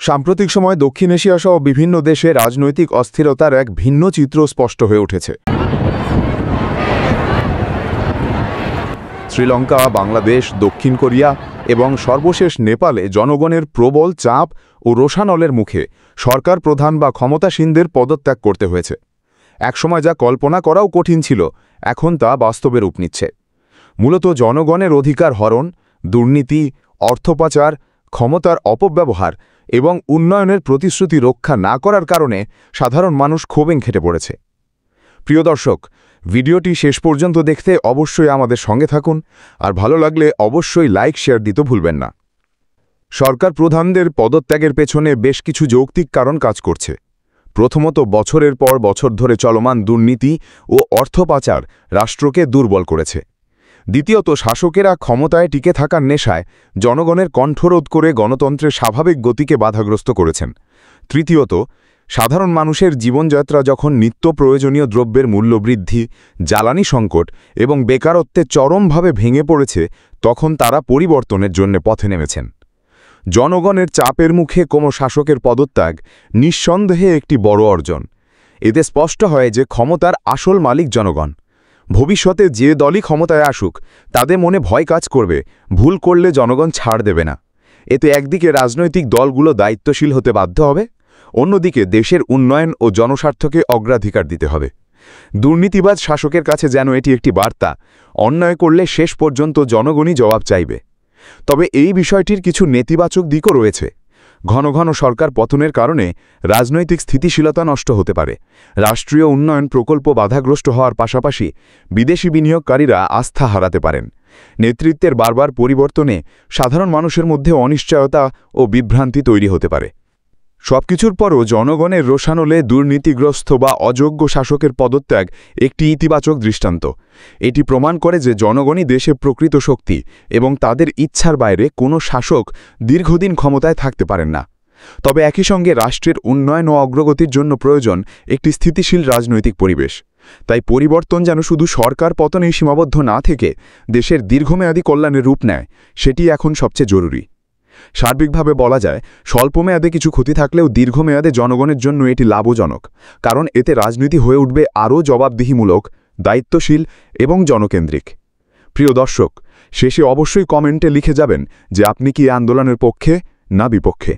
সাম্প্রতিক সময়ে দক্ষিণ এশিয়া সহ বিভিন্ন দেশে রাজনৈতিক অস্থিরতার এক ভিন্ন চিত্র স্পষ্ট হয়ে উঠেছে। শ্রীলঙ্কা, বাংলাদেশ, দক্ষিণ কোরিয়া এবং সর্বশেষ নেপালে জনগণের প্রবল চাপ ও রোষানলের মুখে সরকার প্রধান বা ক্ষমতাসীনদের পদত্যাগ করতে হয়েছে। একসময় যা কল্পনা করাও কঠিন ছিল, এখন তা বাস্তবে রূপ নিচ্ছে। মূলত জনগণের অধিকার হরণ, দুর্নীতি, অর্থপাচার, ক্ষমতার অপব্যবহার এবং উন্নয়নের প্রতিশ্রুতি রক্ষা না করার কারণে সাধারণ মানুষ ক্ষোভে খেটে পড়েছে। প্রিয় দর্শক, ভিডিওটি শেষ পর্যন্ত দেখতে অবশ্যই আমাদের সঙ্গে থাকুন, আর ভালো লাগলে অবশ্যই লাইক শেয়ার দিতে ভুলবেন না। সরকার প্রধানদের পদত্যাগের পেছনে বেশ কিছু যৌক্তিক কারণ কাজ করছে। প্রথমত, বছরের পর বছর ধরে চলমান দুর্নীতি ও অর্থ পাচার রাষ্ট্রকে দুর্বল করেছে। দ্বিতীয়ত, শাসকেরা ক্ষমতায় টিকে থাকার নেশায় জনগণের কণ্ঠরোধ করে গণতন্ত্রের স্বাভাবিক গতিকে বাধাগ্রস্ত করেছেন। তৃতীয়ত, সাধারণ মানুষের জীবনযাত্রা যখন নিত্য প্রয়োজনীয় দ্রব্যের মূল্যবৃদ্ধি, জ্বালানি সংকট এবং বেকারত্বে চরমভাবে ভেঙে পড়েছে, তখন তারা পরিবর্তনের জন্য পথে নেমেছেন। জনগণের চাপের মুখে কোনো শাসকের পদত্যাগ নিঃসন্দেহে একটি বড় অর্জন। এতে স্পষ্ট হয় যে ক্ষমতার আসল মালিক জনগণ। ভবিষ্যতে যে দলই ক্ষমতায় আসুক, তাদের মনে ভয় কাজ করবে, ভুল করলে জনগণ ছাড় দেবে না। এতে একদিকে রাজনৈতিক দলগুলো দায়িত্বশীল হতে বাধ্য হবে, অন্যদিকে দেশের উন্নয়ন ও জনস্বার্থকে অগ্রাধিকার দিতে হবে। দুর্নীতিবাজ শাসকের কাছে যেন এটি একটি বার্তা, অন্যায় করলে শেষ পর্যন্ত জনগণই জবাব চাইবে। তবে এই বিষয়টির কিছু নেতিবাচক দিকও রয়েছে। ঘন ঘন সরকার পতনের কারণে রাজনৈতিক স্থিতিশীলতা নষ্ট হতে পারে, রাষ্ট্রীয় উন্নয়ন প্রকল্প বাধাগ্রস্ত হওয়ার পাশাপাশি বিদেশি বিনিয়োগকারীরা আস্থা হারাতে পারেন। নেতৃত্বের বারবার পরিবর্তনে সাধারণ মানুষের মধ্যে অনিশ্চয়তা ও বিভ্রান্তি তৈরি হতে পারে। সবকিছুর পরও জনগণের রোষানলে দুর্নীতিগ্রস্ত বা অযোগ্য শাসকের পদত্যাগ একটি ইতিবাচক দৃষ্টান্ত। এটি প্রমাণ করে যে জনগণই দেশে প্রকৃত শক্তি এবং তাদের ইচ্ছার বাইরে কোনো শাসক দীর্ঘদিন ক্ষমতায় থাকতে পারেন না। তবে একই সঙ্গে রাষ্ট্রের উন্নয়ন ও অগ্রগতির জন্য প্রয়োজন একটি স্থিতিশীল রাজনৈতিক পরিবেশ। তাই পরিবর্তন যেন শুধু সরকার পতনেই সীমাবদ্ধ না থেকে দেশের দীর্ঘমেয়াদী কল্যাণের রূপ নেয়, সেটি এখন সবচেয়ে জরুরি। সার্বিকভাবে বলা যায়, স্বল্পমেয়াদে কিছু ক্ষতি থাকলেও দীর্ঘমেয়াদে জনগণের জন্য এটি লাভজনক, কারণ এতে রাজনীতি হয়ে উঠবে আরও জবাবদিহিমূলক, দায়িত্বশীল এবং জনকেন্দ্রিক। প্রিয় দর্শক, শেষে অবশ্যই কমেন্টে লিখে যাবেন যে আপনি কি এই আন্দোলনের পক্ষে না বিপক্ষে।